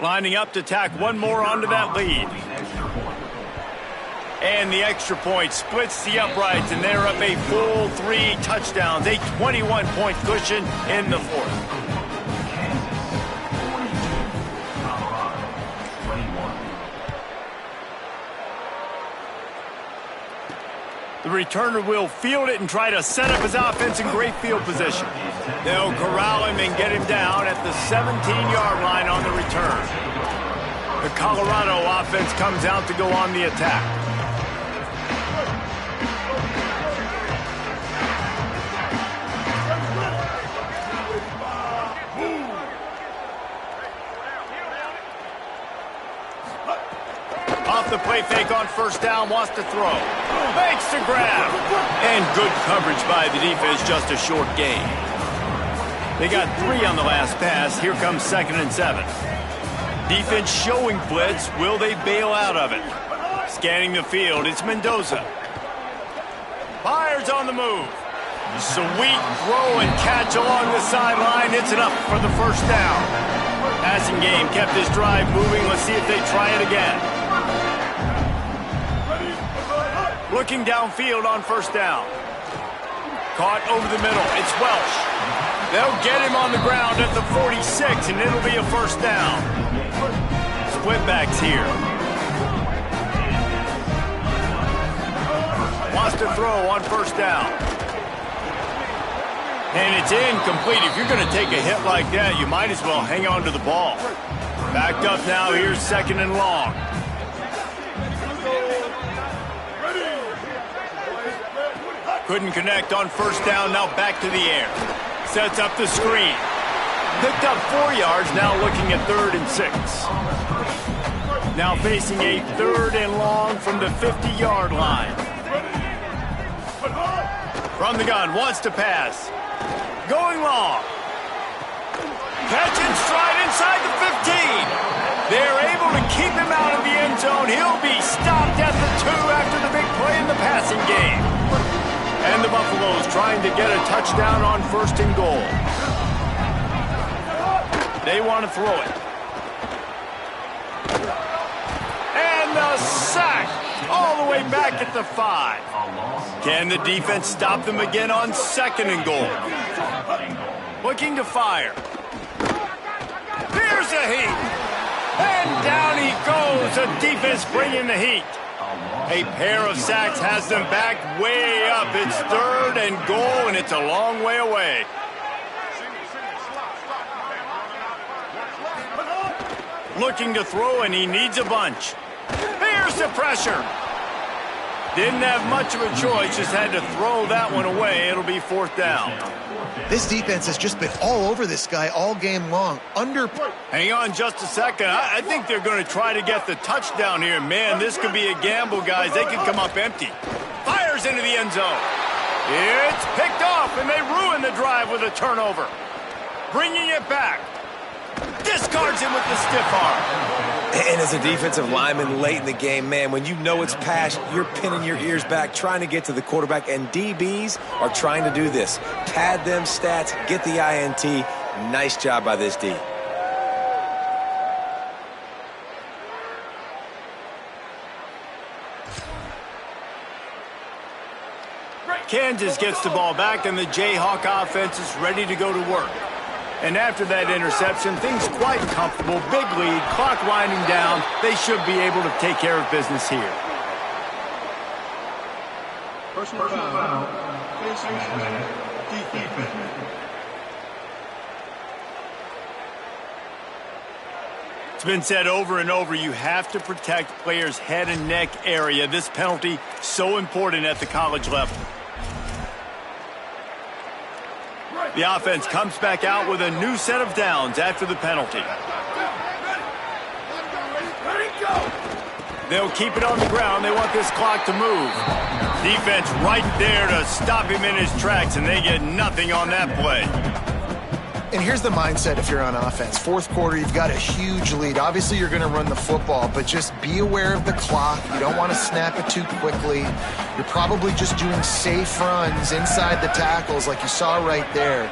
Lining up to tack one more onto that lead. And the extra point splits the uprights, and they're up a full 3 touchdowns, a 21-point cushion in the 4th. The returner will field it and try to set up his offense in great field position. They'll corral him and get him down at the 17-yard line on the return. The Colorado offense comes out to go on the attack. Off the play fake on 1st down, wants to throw. Makes the grab. And good coverage by the defense, just a short gain. They got 3 on the last pass. Here comes 2nd and 7. Defense showing blitz. Will they bail out of it? Scanning the field, it's Mendoza. Fires on the move. Sweet throw and catch along the sideline. It's enough for the 1st down. Passing game kept this drive moving. Let's see if they try it again. Looking downfield on 1st down. Caught over the middle. It's Welsh. They'll get him on the ground at the 46, and it'll be a 1st down. Split backs here. Wants to throw on 1st down. And it's incomplete. If you're going to take a hit like that, you might as well hang on to the ball. Backed up now. Here's 2nd and long. Couldn't connect on 1st down. Now back to the air. Sets up the screen. Picked up 4 yards. Now looking at 3rd and 6. Now facing a 3rd and long from the 50-yard line. From the gun. Wants to pass. Going long. Catch and stride inside the 15. They're able to keep him out of the end zone. He'll be stopped at the 2 after the big play in the passing game. And the Buffaloes trying to get a touchdown on 1st and goal. They want to throw it. And the sack all the way back at the 5. Can the defense stop them again on 2nd and goal? Looking to fire. Here's a heat. And down he goes. The defense bringing the heat. A pair of sacks has them back way up. It's 3rd and goal, and it's a long way away. Looking to throw, and he needs a bunch. Here's the pressure. Didn't have much of a choice, just had to throw that one away. It'll be 4th down. This defense has just been all over this guy all game long. Hang on just a second. I think they're going to try to get the touchdown here. Man, this could be a gamble, guys. They could come up empty. Fires into the end zone. It's picked off, and they ruin the drive with a turnover. Bringing it back. Discards him with the stiff arm. And as a defensive lineman late in the game, man, when you know it's pass, you're pinning your ears back, trying to get to the quarterback, and DBs are trying to do this. Pad them stats, get the INT. Nice job by this D. Kansas gets the ball back, and the Jayhawk offense is ready to go to work. And after that interception, things quite comfortable. Big lead, clock winding down. They should be able to take care of business here. Personal foul. Defense. It's been said over and over, you have to protect players' head and neck area. This penalty, so important at the college level. The offense comes back out with a new set of downs after the penalty. They'll keep it on the ground. They want this clock to move. Defense right there to stop him in his tracks, and they get nothing on that play. And here's the mindset if you're on offense. 4th quarter, you've got a huge lead. Obviously, you're going to run the football, but just be aware of the clock. You don't want to snap it too quickly. You're probably just doing safe runs inside the tackles like you saw right there.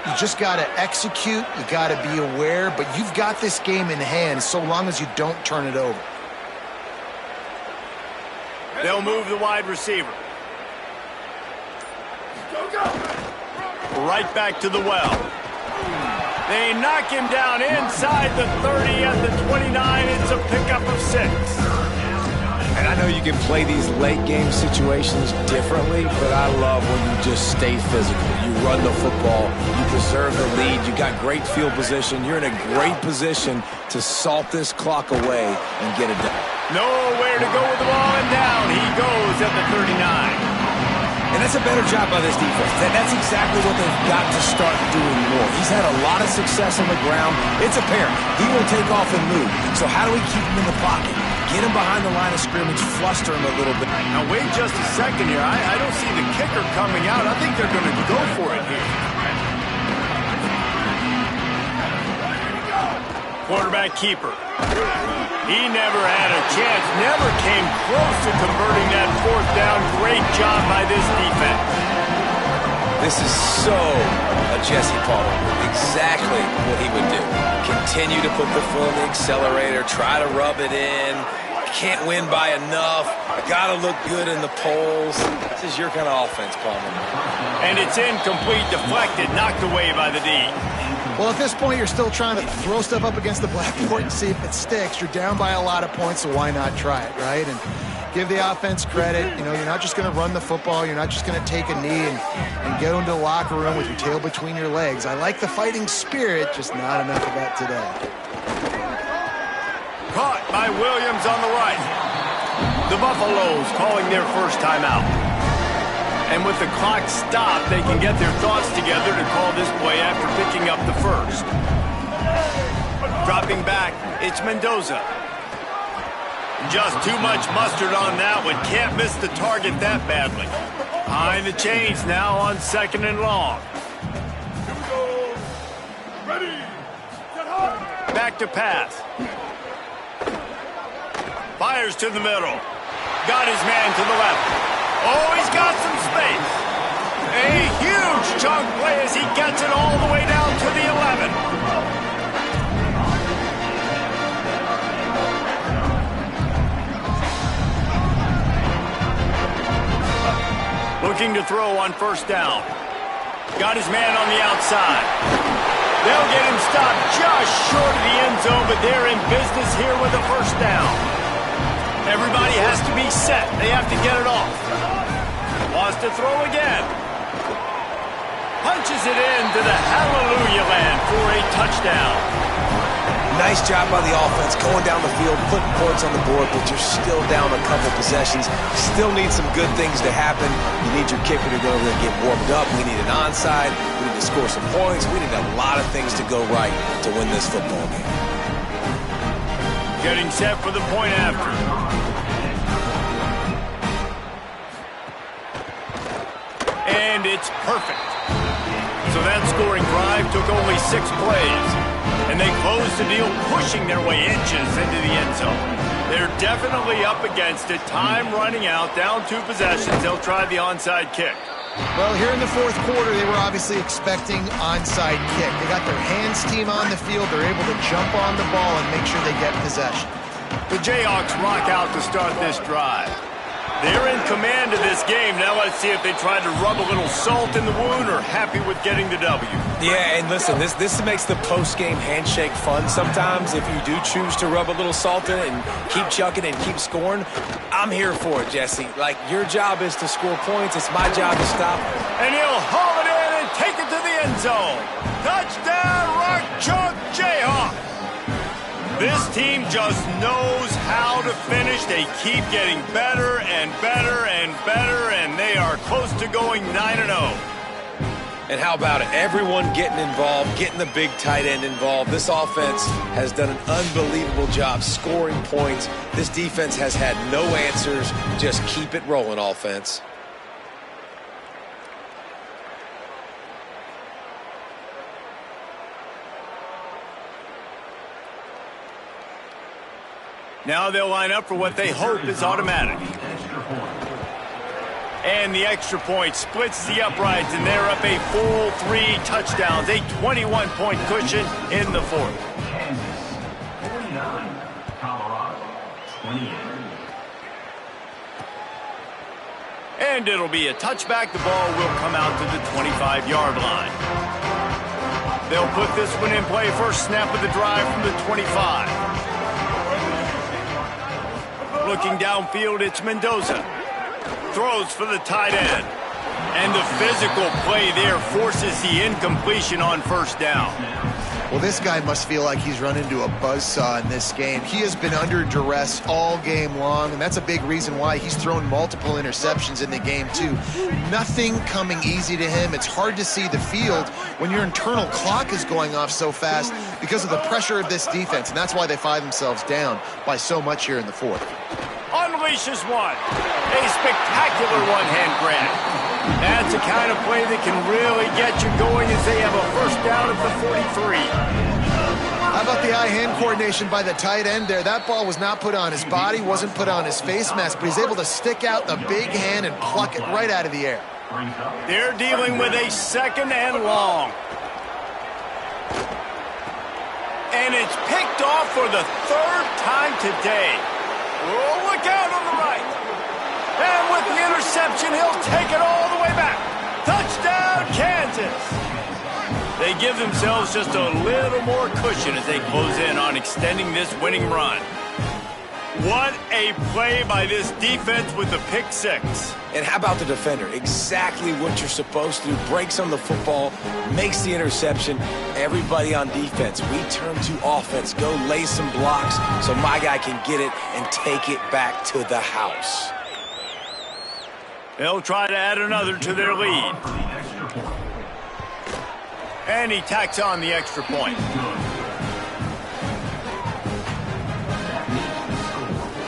You just got to execute. You got to be aware, but you've got this game in hand so long as you don't turn it over. They'll move the wide receiver. Right back to the well. They knock him down inside the 30 at the 29. It's a pickup of 6. And I know you can play these late game situations differently, but I love when you just stay physical. You run the football, you preserve the lead, you got great field position. You're in a great position to salt this clock away and get it done. Nowhere to go with the ball, and down he goes at the 39. And that's a better job by this defense. That's exactly what they've got to start doing more. He's had a lot of success on the ground. It's apparent. He will take off and move. So how do we keep him in the pocket? Get him behind the line of scrimmage, fluster him a little bit. Now, wait just a second here. I don't see the kicker coming out. I think they're going to go for it here. Quarterback keeper. He never had a chance, never came close to converting that 4th down. Great job by this defense. This is so a Jesse Palmer. Exactly what he would do. Continue to put the foot on the accelerator, try to rub it in. Can't win by enough. Gotta look good in the polls. This is your kind of offense, Palmer. And it's incomplete, deflected, knocked away by the D. Well, at this point, you're still trying to throw stuff up against the blackboard and see if it sticks. You're down by a lot of points, so why not try it, right? And give the offense credit. You know, you're not just going to run the football. You're not just going to take a knee and go into the locker room with your tail between your legs. I like the fighting spirit, just not enough of that today. Caught by Williams on the right. The Buffaloes calling their first timeout. And with the clock stopped, they can get their thoughts together to call this play after picking up the first. Dropping back, it's Mendoza. Just too much mustard on that one. Can't miss the target that badly. Behind the chains now on 2nd and long. Back to pass. Fires to the middle. Got his man to the left. Oh, he's got some space. A huge chunk play as he gets it all the way down to the 11. Looking to throw on 1st down. Got his man on the outside. They'll get him stopped just short of the end zone, but they're in business here with a first down. Everybody has to be set. They have to get it off. Wants to throw again. Punches it into the hallelujah land for a touchdown. Nice job by the offense going down the field, putting points on the board, but you're still down a couple possessions. Still need some good things to happen. You need your kicker to go over there and get warmed up. We need an onside. We need to score some points. We need a lot of things to go right to win this football game. Getting set for the point after. And it's perfect. So that scoring drive took only 6 plays. And they closed the deal, pushing their way inches into the end zone. They're definitely up against it. Time running out, down 2 possessions. They'll try the onside kick. Well, here in the fourth quarter, they were obviously expecting onside kick. They got their hands team on the field. They're able to jump on the ball and make sure they get possession. The Jayhawks rock out to start this drive. They're in command of this game. Now let's see if they try to rub a little salt in the wound or happy with getting the W. Yeah, and listen, this makes the post-game handshake fun sometimes. If you do choose to rub a little salt in it and keep chucking and keep scoring, I'm here for it, Jesse. Like, your job is to score points. It's my job to stop. And he'll haul it in and take it to the end zone. Touchdown, Rock Chalk Jayhawks. This team just knows how to finish. They keep getting better and better and better, and they are close to going 9-0. And how about it? Everyone getting involved, getting the big tight end involved. This offense has done an unbelievable job scoring points. This defense has had no answers. Just keep it rolling, offense. Now they'll line up for what they hope is automatic. And the extra point splits the uprights, and they're up a full 3 touchdowns, a 21-point cushion in the fourth. Kansas 49, Colorado 28. And it'll be a touchback. The ball will come out to the 25-yard line. They'll put this one in play. First snap of the drive from the 25. Looking downfield, it's Mendoza. Throws for the tight end. And the physical play there forces the incompletion on first down. Well, this guy must feel like he's run into a buzzsaw in this game. He has been under duress all game long, and that's a big reason why he's thrown multiple interceptions in the game, too. Nothing coming easy to him. It's hard to see the field when your internal clock is going off so fast because of the pressure of this defense, and that's why they find themselves down by so much here in the fourth. Unleashes one. A spectacular one-hand grab. That's the kind of play that can really get you going as they have a first down at the 43. How about the eye-hand coordination by the tight end there? That ball was not put on his body, wasn't put on his face mask, but he's able to stick out the big hand and pluck it right out of the air. They're dealing with a second and long. And it's picked off for the 3rd time today. Oh, look out on the right. And with the interception, he'll take it all the way back. Touchdown, Kansas. They give themselves just a little more cushion as they close in on extending this winning run. What a play by this defense with the pick 6. And how about the defender? Exactly what you're supposed to do. Breaks on the football, makes the interception. Everybody on defense, we turn to offense. Go lay some blocks so my guy can get it and take it back to the house. They'll try to add another to their lead. And he tacks on the extra point.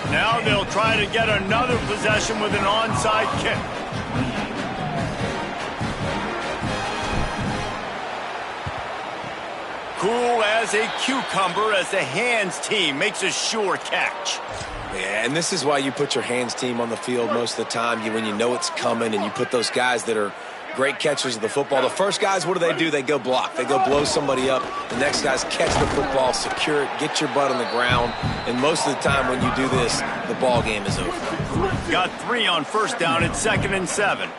Now they'll try to get another possession with an onside kick. Cool as a cucumber as the hands team makes a sure catch. Yeah, and this is why you put your hands team on the field most of the time. When you know it's coming, and you put those guys that are great catchers of the football. The first guys, what do? They go block. They go blow somebody up. The next guys catch the football, secure it, get your butt on the ground. And most of the time when you do this, the ball game is over. Got 3 on first down at 2nd and 7.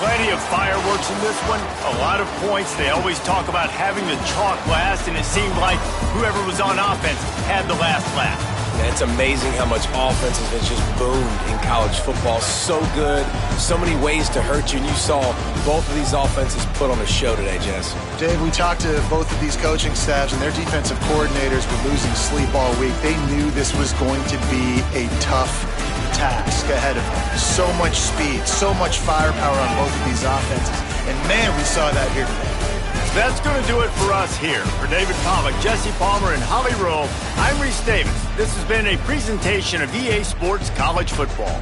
Plenty of fireworks in this one. A lot of points. They always talk about having the chalk last, and it seemed like whoever was on offense had the last laugh. And it's amazing how much offense has just boomed in college football. So good, so many ways to hurt you, and you saw both of these offenses put on a show today, Jess. Dave, we talked to both of these coaching staffs, and their defensive coordinators were losing sleep all week. They knew this was going to be a tough task ahead of them. So much speed, so much firepower on both of these offenses. And, man, we saw that here today. That's going to do it for us here. For David Pollack, Jesse Palmer, and Holly Rowe, I'm Reese Davis. This has been a presentation of EA Sports College Football.